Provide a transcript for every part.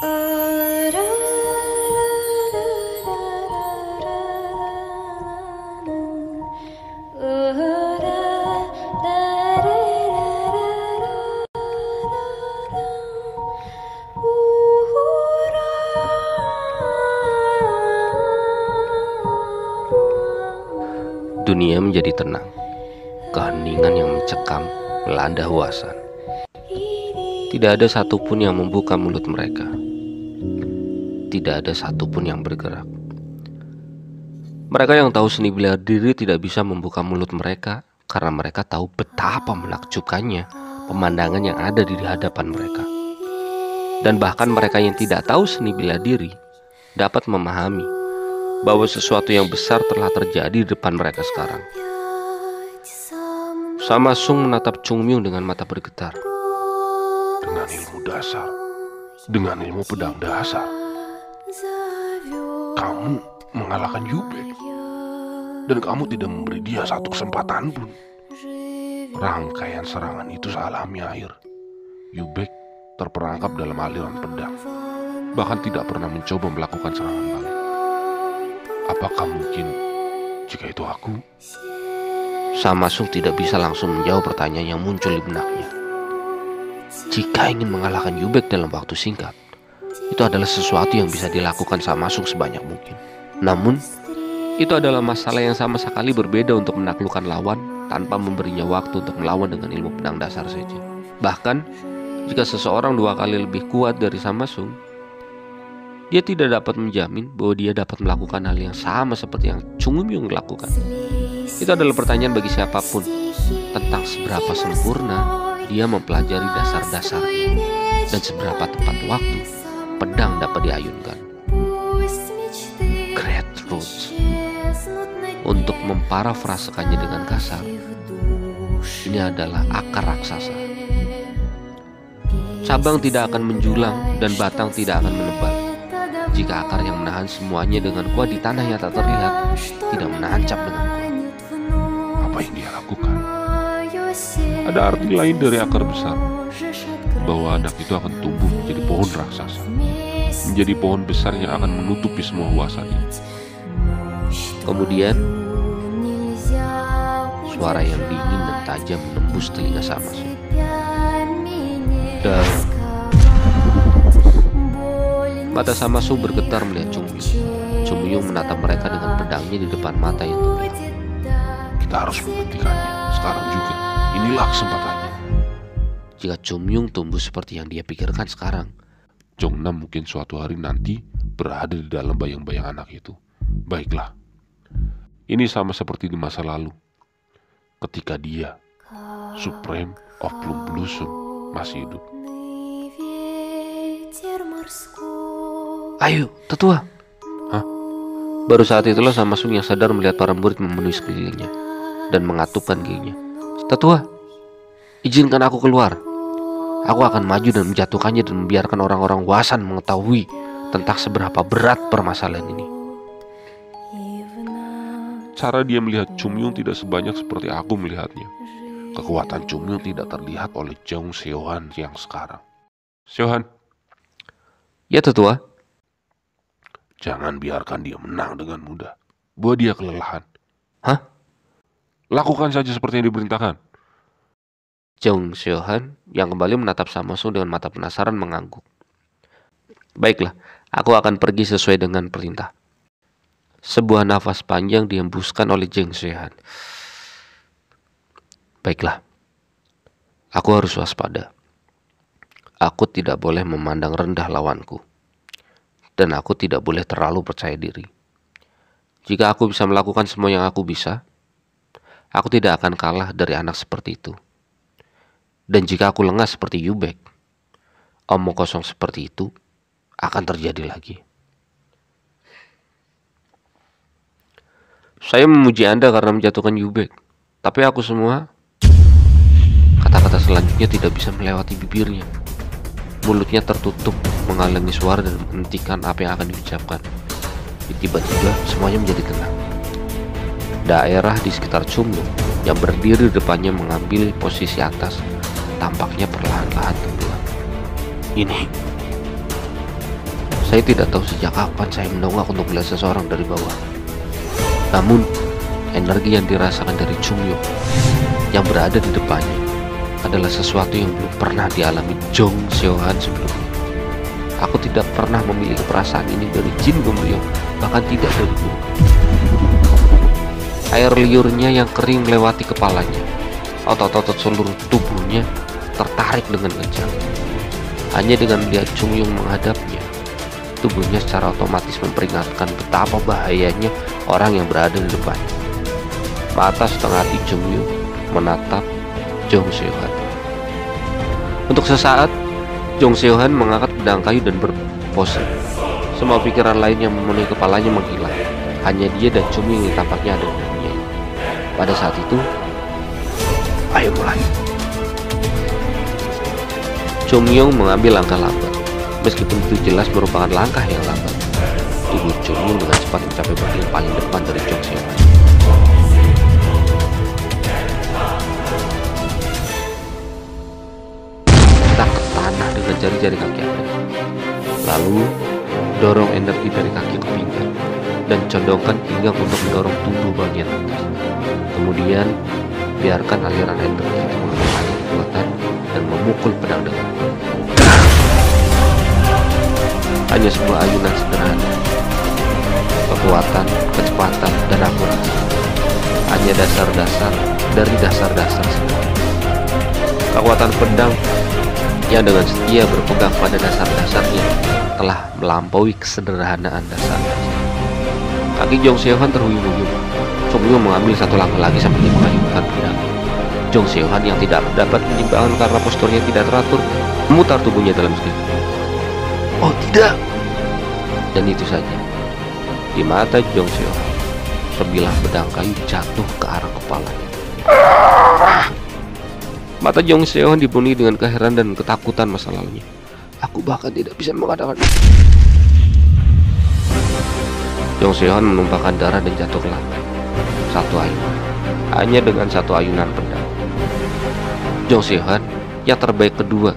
Dunia menjadi tenang. Keheningan yang mencekam melanda Huasan. Tidak ada satupun yang membuka mulut mereka. Tidak ada satupun yang bergerak. Mereka yang tahu seni bela diri tidak bisa membuka mulut mereka karena mereka tahu betapa menakjubkannya pemandangan yang ada di hadapan mereka. Dan bahkan mereka yang tidak tahu seni bela diri dapat memahami bahwa sesuatu yang besar telah terjadi di depan mereka sekarang. Sama Sung menatap Chung Myung dengan mata bergetar. Dengan ilmu dasar, dengan ilmu pedang dasar, kamu mengalahkan Yubek. Dan kamu tidak memberi dia satu kesempatan pun. Rangkaian serangan itu sealami air. Yubek terperangkap dalam aliran pedang, bahkan tidak pernah mencoba melakukan serangan balik. Apakah mungkin jika itu aku? Sama Sung tidak bisa langsung menjawab pertanyaan yang muncul di benaknya. Jika ingin mengalahkan Yubek dalam waktu singkat, itu adalah sesuatu yang bisa dilakukan Sama Sung sebanyak mungkin. Namun, itu adalah masalah yang sama sekali berbeda untuk menaklukkan lawan tanpa memberinya waktu untuk melawan dengan ilmu pedang dasar saja. Bahkan, jika seseorang 2 kali lebih kuat dari Sama Sung, dia tidak dapat menjamin bahwa dia dapat melakukan hal yang sama seperti yang Chung Myung lakukan. Itu adalah pertanyaan bagi siapapun tentang seberapa sempurna dia mempelajari dasar-dasarnya dan seberapa tepat waktu pedang dapat diayunkan. Great Roots. Untuk memparafrasekannya dengan kasar, ini adalah akar raksasa. Cabang tidak akan menjulang dan batang tidak akan menebal jika akar yang menahan semuanya dengan kuat di tanah yang tak terlihat tidak menancap dengan kuat. Apa yang dia lakukan? Ada arti lain dari akar besar, bahwa anak itu akan tumbuh menjadi pohon raksasa, menjadi pohon besar yang akan menutupi semua Huasan ini. Kemudian suara yang dingin dan tajam menembus telinga Sama Sung. Dan mata Sama Sung bergetar melihat Chung Myung. Chung Myung menatap mereka dengan pedangnya di depan mata yang terlihat. Kita harus menghentikannya sekarang juga. Inilah kesempatannya. Jika Chung Myung tumbuh seperti yang dia pikirkan sekarang, Jongnam mungkin suatu hari nanti berada di dalam bayang-bayang anak itu. Baiklah, ini sama seperti di masa lalu, ketika dia, Supreme of Plum Blossom, masih hidup. "Ayo, tetua!" Hah? Baru saat itulah Sama Sung yang sadar melihat para murid memenuhi sekelilingnya dan mengatupkan giginya. "Tetua, izinkan aku keluar. Aku akan maju dan menjatuhkannya dan membiarkan orang-orang Huasan mengetahui tentang seberapa berat permasalahan ini." Cara dia melihat Chung Myung tidak sebanyak seperti aku melihatnya. Kekuatan Chung Myung tidak terlihat oleh Jung Seohan yang sekarang. Seohan, "Ya, tetua." jangan biarkan dia menang dengan mudah. Buat dia kelelahan. "Hah?" Lakukan saja seperti yang diperintahkan. Jung Seohan yang kembali menatap Sama Sung dengan mata penasaran mengangguk. "Baiklah, aku akan pergi sesuai dengan perintah." Sebuah nafas panjang dihembuskan oleh Jung Seohan. "Baiklah, aku harus waspada. Aku tidak boleh memandang rendah lawanku. Dan aku tidak boleh terlalu percaya diri. Jika aku bisa melakukan semua yang aku bisa, aku tidak akan kalah dari anak seperti itu. Dan jika aku lengah seperti Yubek, omong kosong seperti itu akan terjadi lagi. Saya memuji Anda karena menjatuhkan Yubek, tapi aku semua..." Kata-kata selanjutnya tidak bisa melewati bibirnya. Mulutnya tertutup, menghalangi suara dan menghentikan apa yang akan diucapkan. Tiba-tiba semuanya menjadi tenang. Daerah di sekitar Chung Myung yang berdiri di depannya mengambil posisi atas tampaknya perlahan-lahan tenggelam. Saya tidak tahu sejak kapan saya mendongak untuk melihat seseorang dari bawah. Namun, energi yang dirasakan dari Chung Yung yang berada di depannya adalah sesuatu yang belum pernah dialami Jong Seo-han sebelumnya. Aku tidak pernah memiliki perasaan ini dari Jin Gong-ryong, bahkan tidak dari guru. Air liurnya yang kering melewati kepalanya. Otot-otot seluruh tubuhnya tertarik dengan kencang. Hanya dengan melihat Chung Yung menghadapnya, tubuhnya secara otomatis memperingatkan betapa bahayanya orang yang berada di depannya. Mata setengah hati Chung Yung menatap Jong Seo-han. Untuk sesaat, Jong Seo-han mengangkat pedang kayu dan berpose. Semua pikiran lain yang memenuhi kepalanya menghilang. Hanya dia dan Chung Yung yang tampaknya ada di dunia. Pada saat itu, ayo mulai. Chung Yung mengambil langkah lambat. Meskipun itu jelas merupakan langkah yang lambat, tubuh Chung Yung dengan cepat mencapai bagian paling depan dari Jong Seo-han. Dengan jari-jari kaki Anda, lalu dorong energi dari kaki ke pinggang dan condongkan pinggang untuk mendorong tubuh bagian atas. Kemudian biarkan aliran energi itu mengalami kekuatan dan memukul pedang dengan kuat. Hanya sebuah ayunan sederhana, kekuatan, kecepatan, dan akurasi. Hanya dasar-dasar dari dasar-dasar semua. Kekuatan pedang yang dengan setia berpegang pada dasar-dasarnya telah melampaui kesederhanaan dasar-dasar. Kaki Jong Seo-han terhuyung-huyung. Chung Yung mengambil satu langkah lagi sambil mengayunkan pedang. Jong Seo-han yang tidak dapat menyeimbangkan karena posturnya tidak teratur, memutar tubuhnya dalam sekejap. Oh tidak! Dan itu saja. Di mata Jong Seo-han, sebilah pedang kayu jatuh ke arah kepalanya. Mata Jong Seo-han dipenuhi dengan keheranan dan ketakutan masa lalunya. Aku bahkan tidak bisa mengatakan. Jong Seo-han menumpahkan darah dan jatuh ke lantai. Satu ayunan, hanya dengan satu ayunan pedang. Jong Seo-han yang terbaik kedua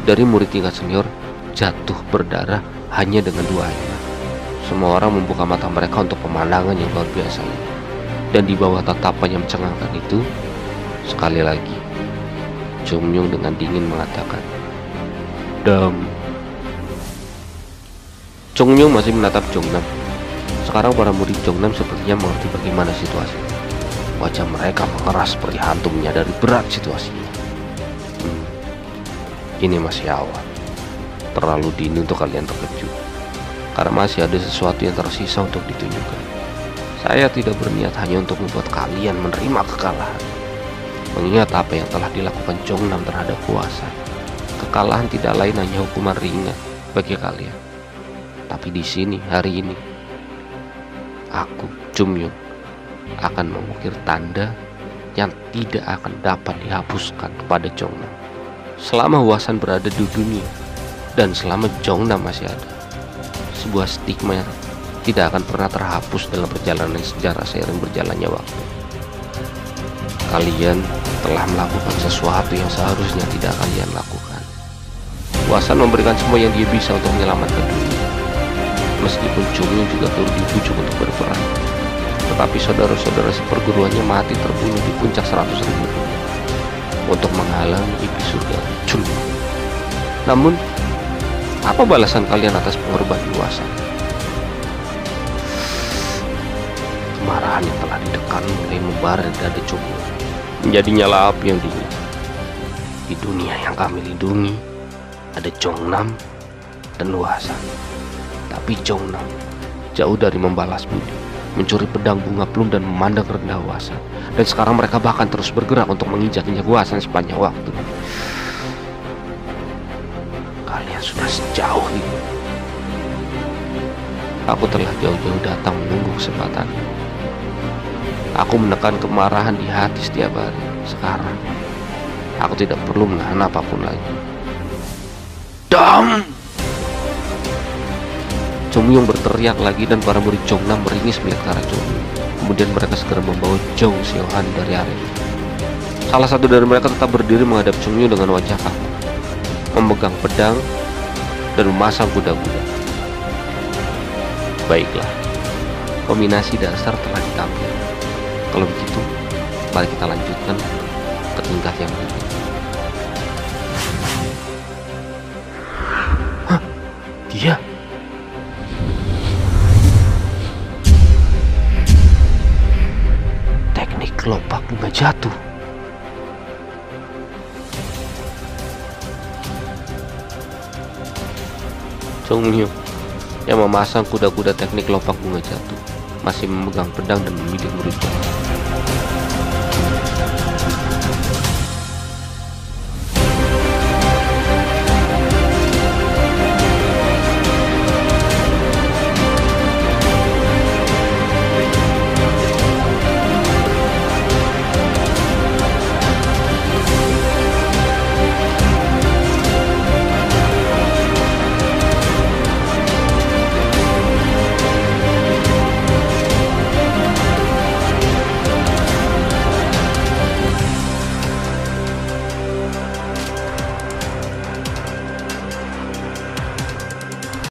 dari murid tingkat senior jatuh berdarah hanya dengan dua ayunan. Semua orang membuka mata mereka untuk pemandangan yang luar biasa ini. Dan di bawah tatapan yang mencengangkan itu, sekali lagi Chung Yung dengan dingin mengatakan, "Dam." Chung Yung masih menatap Jongnam. Sekarang para murid Jongnam sepertinya mengerti bagaimana situasi. Wajah mereka mengeras seperti hantu menyadari berat situasinya. Ini masih awal. Terlalu dini untuk kalian terkejut. Karena masih ada sesuatu yang tersisa untuk ditunjukkan. Saya tidak berniat hanya untuk membuat kalian menerima kekalahan. Mengingat apa yang telah dilakukan Jongnam terhadap kuasa, kekalahan tidak lain hanya hukuman ringan bagi kalian. Tapi di sini hari ini, aku Chung Yung akan mengukir tanda yang tidak akan dapat dihapuskan kepada Jongnam. Selama Hwasan berada di dunia dan selama Jongnam masih ada, sebuah stigma yang tidak akan pernah terhapus dalam perjalanan sejarah seiring berjalannya waktu. Kalian telah melakukan sesuatu yang seharusnya tidak kalian lakukan. Hwasan memberikan semua yang dia bisa untuk menyelamatkan dunia. Meskipun Chung Yung juga turut dibujuk untuk berperang, tetapi saudara-saudara seperguruannya mati terbunuh di puncak 100.000 untuk menghalangi iblis surga Chung Yung. Namun, apa balasan kalian atas pengorbanan Hwasan? Kemarahan yang telah ditekan mulai membara di dada Chung Yung, menjadi nyala api yang dingin. Di dunia yang kami lindungi ada Jongnam dan Hwasan. Tapi Jongnam jauh dari membalas budi, mencuri pedang bunga plum dan memandang rendah Hwasan. Dan sekarang mereka bahkan terus bergerak untuk menginjak-injak Hwasan sepanjang waktu. Kalian sudah sejauh ini. Aku telah jauh-jauh datang menunggu kesempatan. Aku menekan kemarahan di hati setiap hari. Sekarang, aku tidak perlu menahan apapun lagi. Dam! Chung Yung berteriak lagi dan para murid Jongnam meringis melihat ke arah Chung Yung. Kemudian mereka segera membawa Jong Seo-han dari area. Salah satu dari mereka tetap berdiri menghadap Chung Yung dengan wajah kaku, memegang pedang dan memasang kuda-kuda. Baiklah, kombinasi dasar telah ditampil. Kalau begitu, mari kita lanjutkan ke tingkat yang berikutnya. Hah? Dia? Teknik kelopak bunga jatuh. Chongmyo yang memasang kuda-kuda teknik lompat bunga jatuh masih memegang pedang dan memilih muridnya.